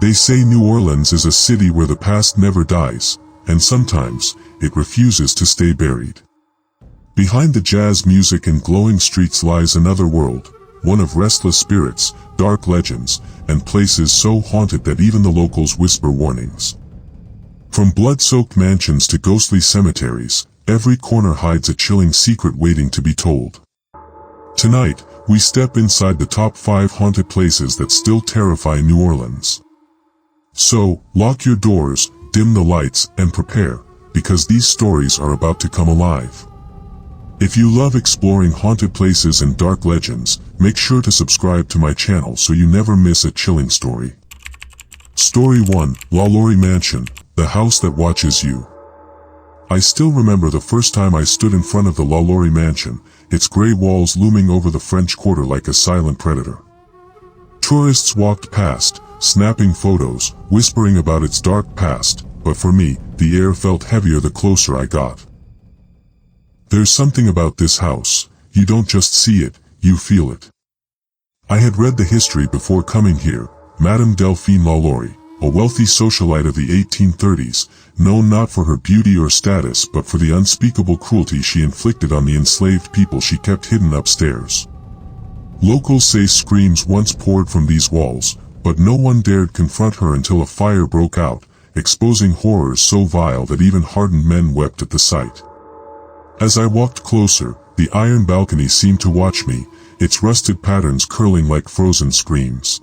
They say New Orleans is a city where the past never dies, and sometimes, it refuses to stay buried. Behind the jazz music and glowing streets lies another world, one of restless spirits, dark legends, and places so haunted that even the locals whisper warnings. From blood-soaked mansions to ghostly cemeteries, every corner hides a chilling secret waiting to be told. Tonight, we step inside the top 5 haunted places that still terrify New Orleans. So, lock your doors, dim the lights, and prepare, because these stories are about to come alive. If you love exploring haunted places and dark legends, make sure to subscribe to my channel so you never miss a chilling story. Story 1, LaLaurie Mansion, the house that watches you. I still remember the first time I stood in front of the LaLaurie Mansion, its gray walls looming over the French Quarter like a silent predator. Tourists walked past, snapping photos, whispering about its dark past, but for me, the air felt heavier the closer I got. There's something about this house, you don't just see it, you feel it. I had read the history before coming here. Madame Delphine LaLaurie, a wealthy socialite of the 1830s, known not for her beauty or status but for the unspeakable cruelty she inflicted on the enslaved people she kept hidden upstairs. Locals say screams once poured from these walls, but no one dared confront her until a fire broke out, exposing horrors so vile that even hardened men wept at the sight. As I walked closer, the iron balcony seemed to watch me, its rusted patterns curling like frozen screams.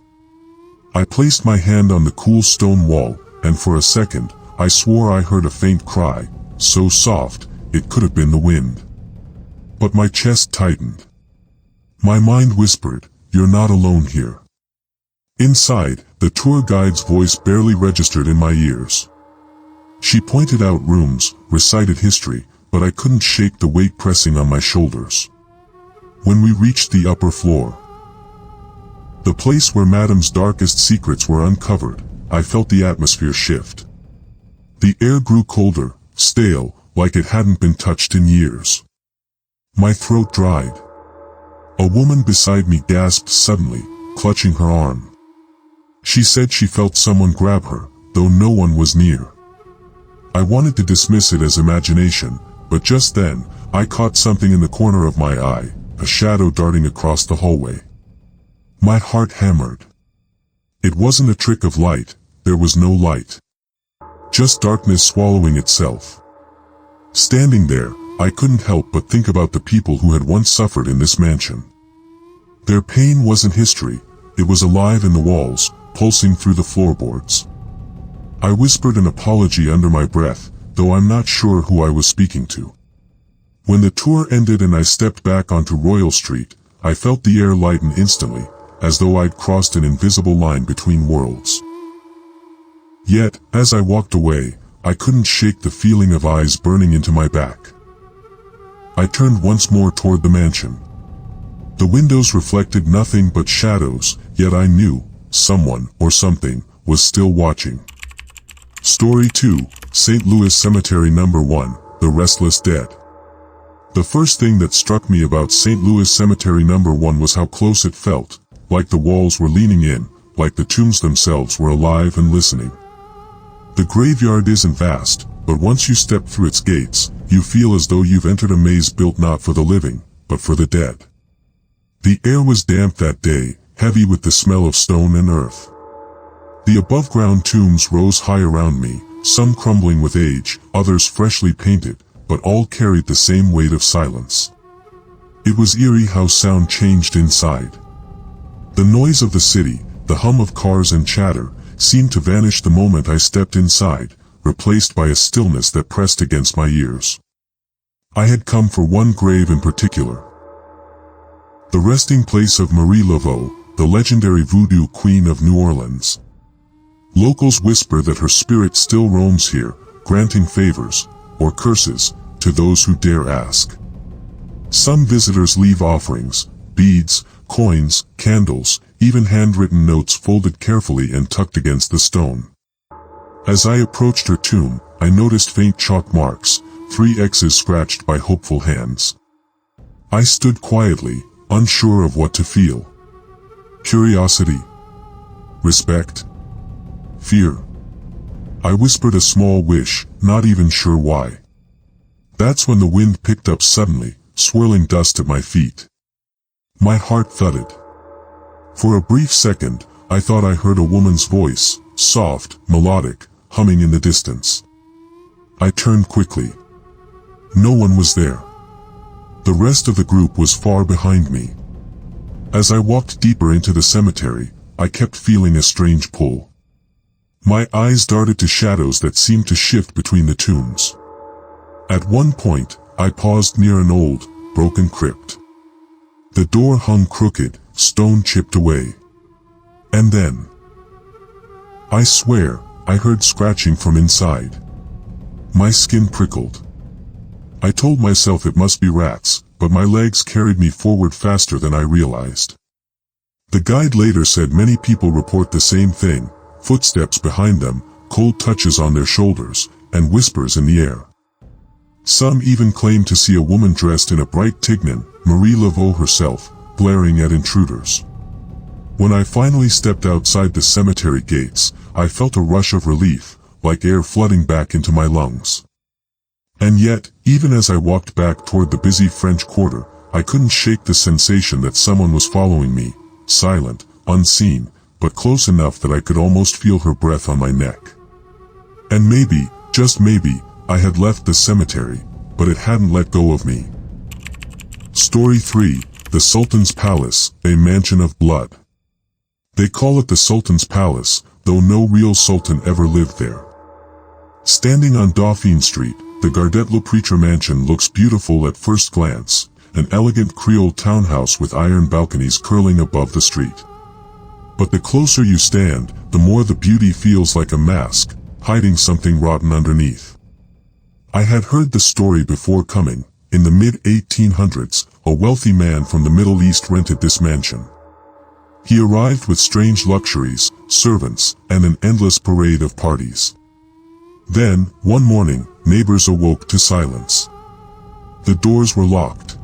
I placed my hand on the cool stone wall, and for a second, I swore I heard a faint cry, so soft, it could have been the wind. But my chest tightened. My mind whispered, "You're not alone here." Inside, the tour guide's voice barely registered in my ears. She pointed out rooms, recited history, but I couldn't shake the weight pressing on my shoulders. When we reached the upper floor, the place where Madame's darkest secrets were uncovered, I felt the atmosphere shift. The air grew colder, stale, like it hadn't been touched in years. My throat dried. A woman beside me gasped suddenly, clutching her arm. She said she felt someone grab her, though no one was near. I wanted to dismiss it as imagination, but just then, I caught something in the corner of my eye, a shadow darting across the hallway. My heart hammered. It wasn't a trick of light, there was no light. Just darkness swallowing itself. Standing there, I couldn't help but think about the people who had once suffered in this mansion. Their pain wasn't history, it was alive in the walls, pulsing through the floorboards. I whispered an apology under my breath, though I'm not sure who I was speaking to. When the tour ended and I stepped back onto Royal Street, I felt the air lighten instantly, as though I'd crossed an invisible line between worlds. Yet, as I walked away, I couldn't shake the feeling of eyes burning into my back. I turned once more toward the mansion. The windows reflected nothing but shadows, yet I knew, someone, or something, was still watching. Story 2, St. Louis Cemetery No. 1, The Restless Dead. The first thing that struck me about St. Louis Cemetery No. 1 was how close it felt, like the walls were leaning in, like the tombs themselves were alive and listening. The graveyard isn't vast, but once you step through its gates, you feel as though you've entered a maze built not for the living, but for the dead. The air was damp that day, heavy with the smell of stone and earth. The above-ground tombs rose high around me, some crumbling with age, others freshly painted, but all carried the same weight of silence. It was eerie how sound changed inside. The noise of the city, the hum of cars and chatter, seemed to vanish the moment I stepped inside, replaced by a stillness that pressed against my ears. I had come for one grave in particular. The resting place of Marie Laveau, the legendary voodoo queen of New Orleans. Locals whisper that her spirit still roams here, granting favors, or curses, to those who dare ask. Some visitors leave offerings, beads, coins, candles, even handwritten notes folded carefully and tucked against the stone. As I approached her tomb, I noticed faint chalk marks, 3 X's scratched by hopeful hands. I stood quietly, unsure of what to feel. Curiosity? Respect? Fear. I whispered a small wish, not even sure why. That's when the wind picked up suddenly, swirling dust at my feet. My heart thudded. For a brief second, I thought I heard a woman's voice, soft, melodic, humming in the distance. I turned quickly. No one was there. The rest of the group was far behind me. As I walked deeper into the cemetery, I kept feeling a strange pull. My eyes darted to shadows that seemed to shift between the tombs. At one point, I paused near an old, broken crypt. The door hung crooked, stone chipped away. And then, I swear, I heard scratching from inside. My skin prickled. I told myself it must be rats, but my legs carried me forward faster than I realized. The guide later said many people report the same thing, footsteps behind them, cold touches on their shoulders, and whispers in the air. Some even claim to see a woman dressed in a bright tignon, Marie Laveau herself, glaring at intruders. When I finally stepped outside the cemetery gates, I felt a rush of relief, like air flooding back into my lungs. And yet, even as I walked back toward the busy French Quarter, I couldn't shake the sensation that someone was following me, silent, unseen, but close enough that I could almost feel her breath on my neck. And maybe, just maybe, I had left the cemetery, but it hadn't let go of me. Story 3, The Sultan's Palace, a Mansion of Blood. They call it the Sultan's Palace, though no real sultan ever lived there. Standing on Dauphine Street, the LaLaurie Mansion looks beautiful at first glance, an elegant Creole townhouse with iron balconies curling above the street. But the closer you stand, the more the beauty feels like a mask, hiding something rotten underneath. I had heard the story before coming. In the mid-1800s, a wealthy man from the Middle East rented this mansion. He arrived with strange luxuries, servants, and an endless parade of parties. Then, one morning, neighbors awoke to silence. The doors were locked.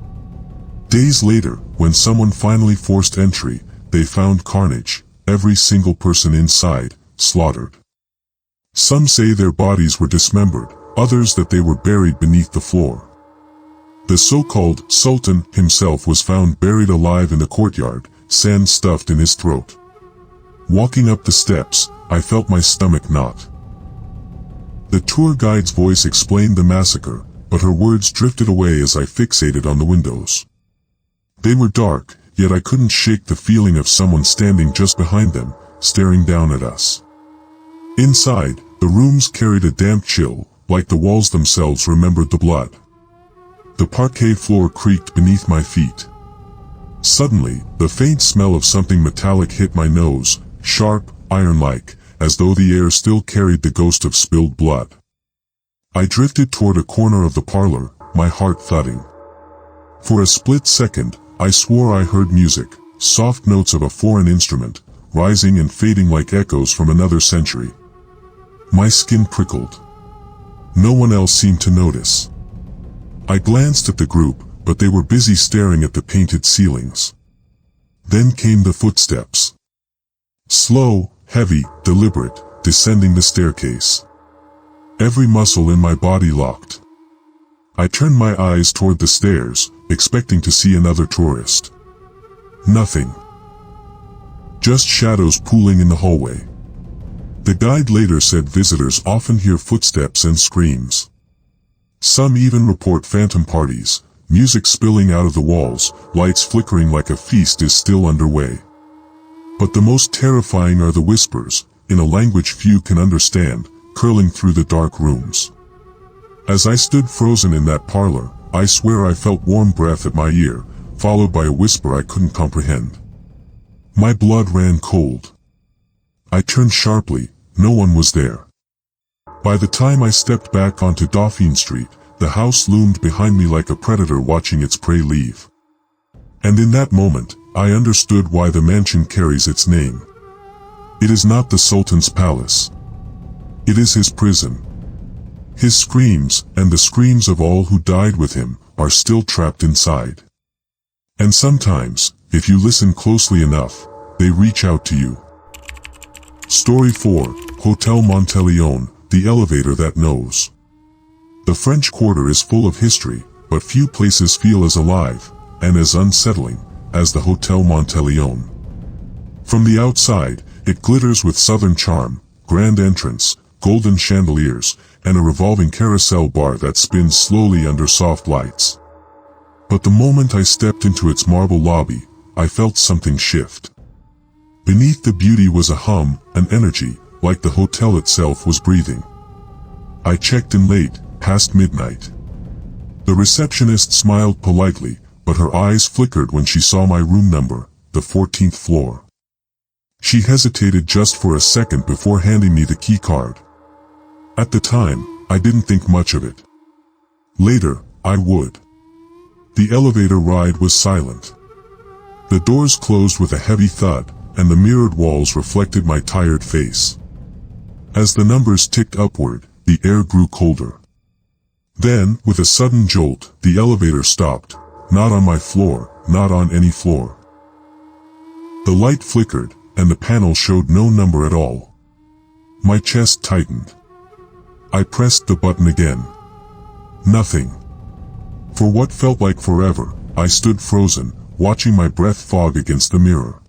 Days later, when someone finally forced entry, they found carnage, every single person inside, slaughtered. Some say their bodies were dismembered, others that they were buried beneath the floor. The so-called Sultan himself was found buried alive in the courtyard, sand stuffed in his throat. Walking up the steps, I felt my stomach knot. The tour guide's voice explained the massacre, but her words drifted away as I fixated on the windows. They were dark, yet I couldn't shake the feeling of someone standing just behind them, staring down at us. Inside, the rooms carried a damp chill, like the walls themselves remembered the blood. The parquet floor creaked beneath my feet. Suddenly, the faint smell of something metallic hit my nose, sharp, iron-like, as though the air still carried the ghost of spilled blood. I drifted toward a corner of the parlor, my heart thudding. For a split second, I swore I heard music, soft notes of a foreign instrument, rising and fading like echoes from another century. My skin prickled. No one else seemed to notice. I glanced at the group, but they were busy staring at the painted ceilings. Then came the footsteps. Slow, heavy, deliberate, descending the staircase. Every muscle in my body locked. I turned my eyes toward the stairs, expecting to see another tourist. Nothing. Just shadows pooling in the hallway. The guide later said visitors often hear footsteps and screams. Some even report phantom parties, music spilling out of the walls, lights flickering like a feast is still underway. But the most terrifying are the whispers, in a language few can understand, curling through the dark rooms. As I stood frozen in that parlor, I swear I felt warm breath at my ear, followed by a whisper I couldn't comprehend. My blood ran cold. I turned sharply, no one was there. By the time I stepped back onto Dauphine Street, the house loomed behind me like a predator watching its prey leave. And in that moment, I understood why the mansion carries its name. It is not the Sultan's palace. It is his prison. His screams, and the screams of all who died with him, are still trapped inside. And sometimes, if you listen closely enough, they reach out to you. Story 4, Hotel Monteleone, the elevator that knows. The French Quarter is full of history, but few places feel as alive, and as unsettling, as the Hotel Monteleone. From the outside, it glitters with southern charm, grand entrance, golden chandeliers, and a revolving carousel bar that spins slowly under soft lights. But the moment I stepped into its marble lobby, I felt something shift. Beneath the beauty was a hum, an energy, like the hotel itself was breathing. I checked in late, past midnight. The receptionist smiled politely, but her eyes flickered when she saw my room number, the 14th floor. She hesitated just for a second before handing me the key card. At the time, I didn't think much of it. Later, I would. The elevator ride was silent. The doors closed with a heavy thud, and the mirrored walls reflected my tired face. As the numbers ticked upward, the air grew colder. Then, with a sudden jolt, the elevator stopped, not on my floor, not on any floor. The light flickered, and the panel showed no number at all. My chest tightened. I pressed the button again. Nothing. For what felt like forever, I stood frozen, watching my breath fog against the mirror.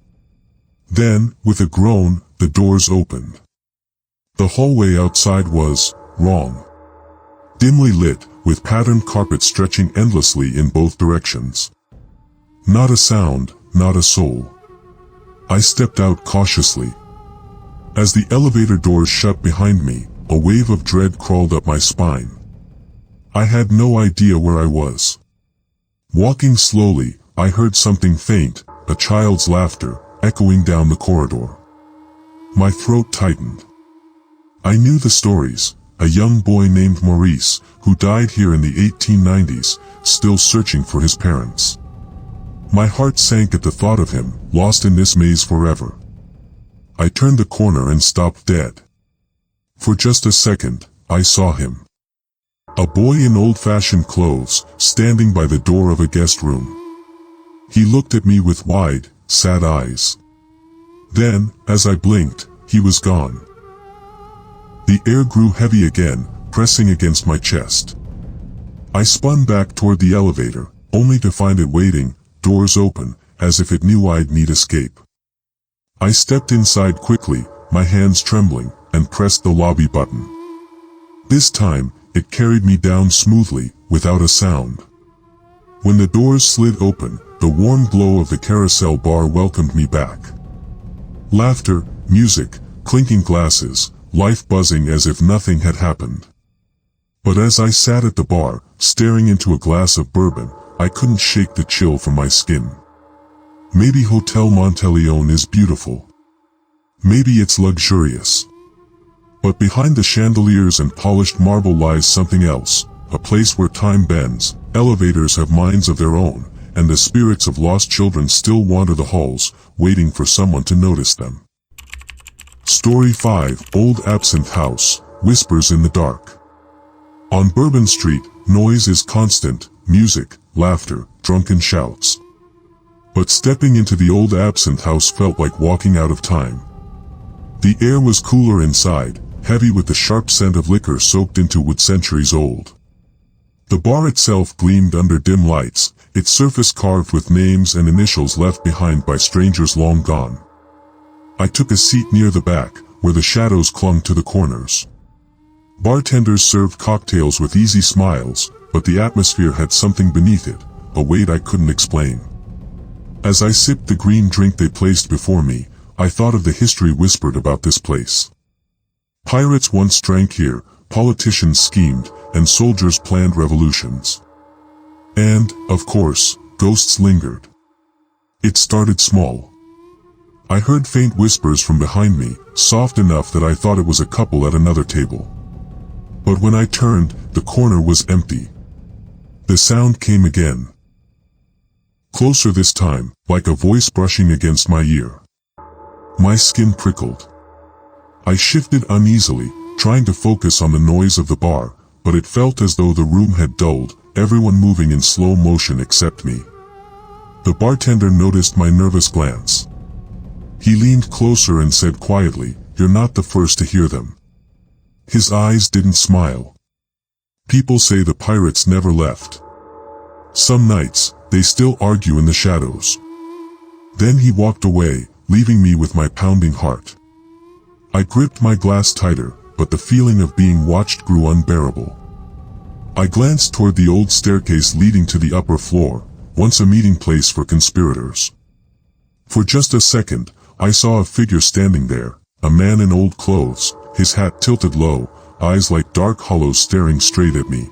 Then, with a groan, the doors opened. The hallway outside was wrong. Dimly lit, with patterned carpet stretching endlessly in both directions. Not a sound, not a soul. I stepped out cautiously. As the elevator doors shut behind me, a wave of dread crawled up my spine. I had no idea where I was. Walking slowly, I heard something faint, a child's laughter, echoing down the corridor. My throat tightened. I knew the stories. A young boy named Maurice, who died here in the 1890s, still searching for his parents. My heart sank at the thought of him, lost in this maze forever. I turned the corner and stopped dead. For just a second, I saw him. A boy in old-fashioned clothes, standing by the door of a guest room. He looked at me with wide, sad eyes. Then, as I blinked, he was gone. The air grew heavy again, pressing against my chest. I spun back toward the elevator, only to find it waiting, doors open, as if it knew I'd need escape. I stepped inside quickly, my hands trembling, and pressed the lobby button. This time, it carried me down smoothly, without a sound. When the doors slid open, the warm glow of the carousel bar welcomed me back. Laughter, music, clinking glasses, life buzzing as if nothing had happened. But as I sat at the bar, staring into a glass of bourbon, I couldn't shake the chill from my skin. Maybe Hotel Monteleone is beautiful. Maybe it's luxurious. But behind the chandeliers and polished marble lies something else, a place where time bends, elevators have minds of their own, and the spirits of lost children still wander the halls, waiting for someone to notice them. Story 5, Old Absinthe House, Whispers in the Dark. On Bourbon Street, noise is constant, music, laughter, drunken shouts. But stepping into the old Absinthe House felt like walking out of time. The air was cooler inside, heavy with the sharp scent of liquor soaked into wood centuries old. The bar itself gleamed under dim lights, its surface carved with names and initials left behind by strangers long gone. I took a seat near the back, where the shadows clung to the corners. Bartenders served cocktails with easy smiles, but the atmosphere had something beneath it, a weight I couldn't explain. As I sipped the green drink they placed before me, I thought of the history whispered about this place. Pirates once drank here, politicians schemed, and soldiers planned revolutions. And, of course, ghosts lingered. It started small. I heard faint whispers from behind me, soft enough that I thought it was a couple at another table. But when I turned, the corner was empty. The sound came again. Closer this time, like a voice brushing against my ear. My skin prickled. I shifted uneasily, trying to focus on the noise of the bar, but it felt as though the room had dulled, everyone moving in slow motion except me. The bartender noticed my nervous glance. He leaned closer and said quietly, you're not the first to hear them." His eyes didn't smile. "People say the pirates never left. Some nights, they still argue in the shadows." Then he walked away, leaving me with my pounding heart. I gripped my glass tighter, but the feeling of being watched grew unbearable. I glanced toward the old staircase leading to the upper floor, once a meeting place for conspirators. For just a second, I saw a figure standing there, a man in old clothes, his hat tilted low, eyes like dark hollows staring straight at me.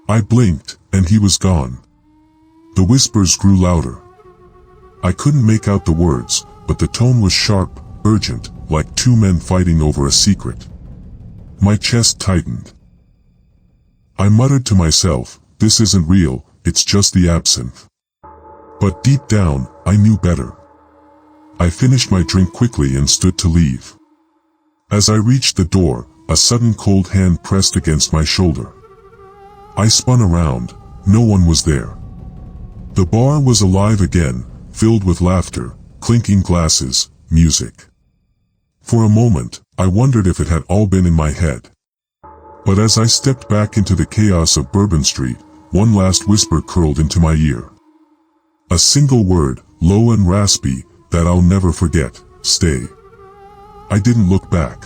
I blinked, and he was gone. The whispers grew louder. I couldn't make out the words, but the tone was sharp, urgent, like two men fighting over a secret. My chest tightened. I muttered to myself, "This isn't real, it's just the absinthe." But deep down, I knew better. I finished my drink quickly and stood to leave. As I reached the door, a sudden cold hand pressed against my shoulder. I spun around. No one was there. The bar was alive again, filled with laughter, clinking glasses, music. For a moment, I wondered if it had all been in my head. But as I stepped back into the chaos of Bourbon Street, one last whisper curled into my ear. A single word, low and raspy, that I'll never forget: "Stay." I didn't look back.